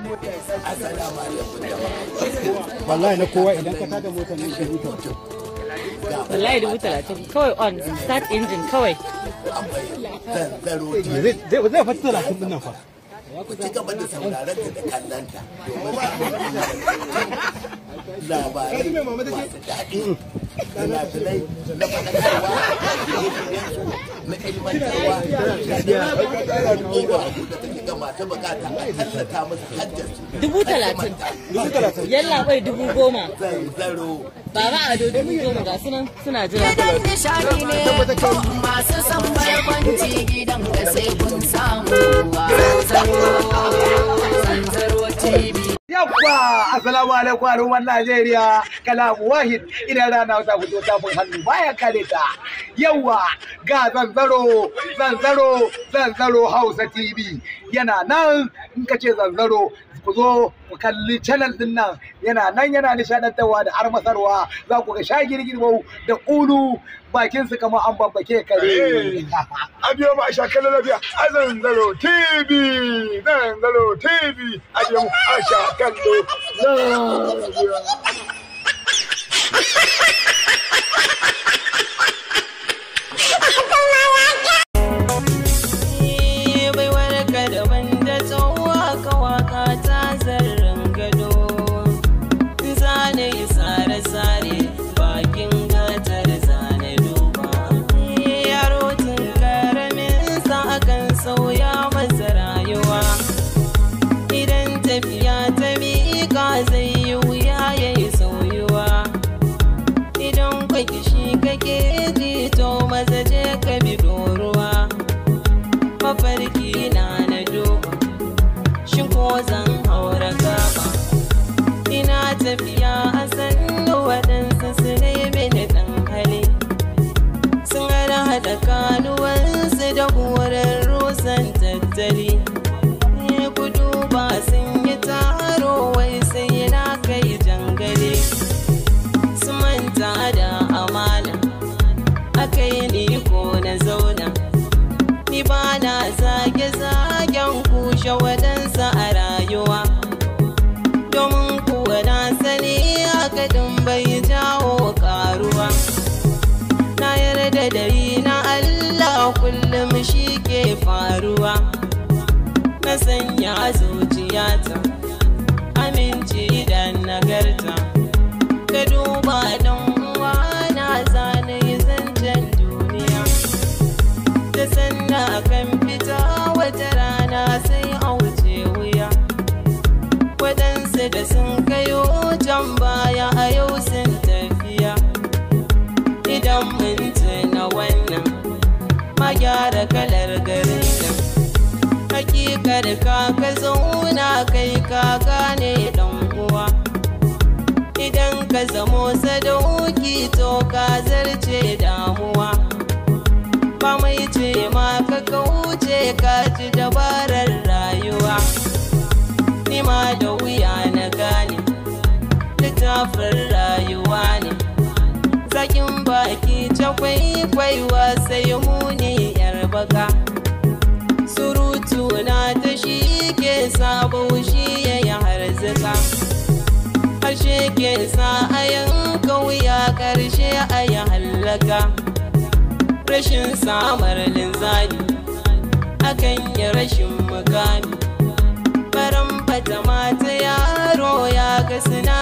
Assalamu alaikum. Wallahi na kowa idan ka tada motar nan shi huta. Wallahi 30,000 kawai on start engine kawai. Zai fata 30 din nan fa. Ku ci gaba da sauraron ta da kallanta labarai masu daɗi fina-finai na faɗakarwa na ilmantarwa da take ga masu bukata a tallata musu hajjarsu 30,000 yalla bai 10,000 zanzaro baba ado 10,000 ga sunan suna jira gidan nishadi ne masu san barbanci gidan da sai kun samu zanzaro TV. Yawwa, assalamu alaikum al'ummar Najeriya, kalamu wahid idan rana ta fito tafin hannu bayan kare ta. Yawwa, ga zanzaro Hausa TV yana nan in ka ce zanzaro ku zo ku kalli channel din nan yana nan yana nishadantarwa da armasarwa za ku ga shagirgirmau da ulu bakin su kamar an babbake kare. Abiyo ma sha kallon lafiya a zanzaro TV abiyo mu a sha kallo lafiya. zai yi wuya ya yi sauyuwa idan kwa kishi kake ji to maza je ka bi doruwa mafarki na duba shin ko zan haura gaba ina tafiya a sannu waɗansu su ne mini ɗan hali sun haɗa kanuwansu da burin rusan tattali ku duba sun yi taro wai sai na kai jangale su manta da amana akai ni ko na zauna ni ba na zage-zagen kushe waɗansa a rayuwa domin kuwa na sani akadin bai jawo karuwa na yarda da yi na Allah kullum shi ke faruwa na sanya zuciyata aminci da nagarta ka duba don uwa na zane zancen duniya da sanna kan fita wata rana sai a wuce wuya waɗansu da sun kayo can baya a yau sun tafiya idan mun tuna wannan ma gyara kalar garin nan hakikar ka zauna kai ka gane dan uwa idan ka zamo sadauki to ka zarce damuwa ba mai ce ma ka kauce ka ji dabarar rayuwa ni ma da wuya na gane littafin rayuwa ne zakin baki ta kwaikwaiwa sai muni yar baka surutu na ta shi ke sabo shi ya yi harzika harshe ke sa a yanka wuya karshe a yi hallaka rashin samar linzani akan yi rashin mukami baran fata mata yaro ya ga suna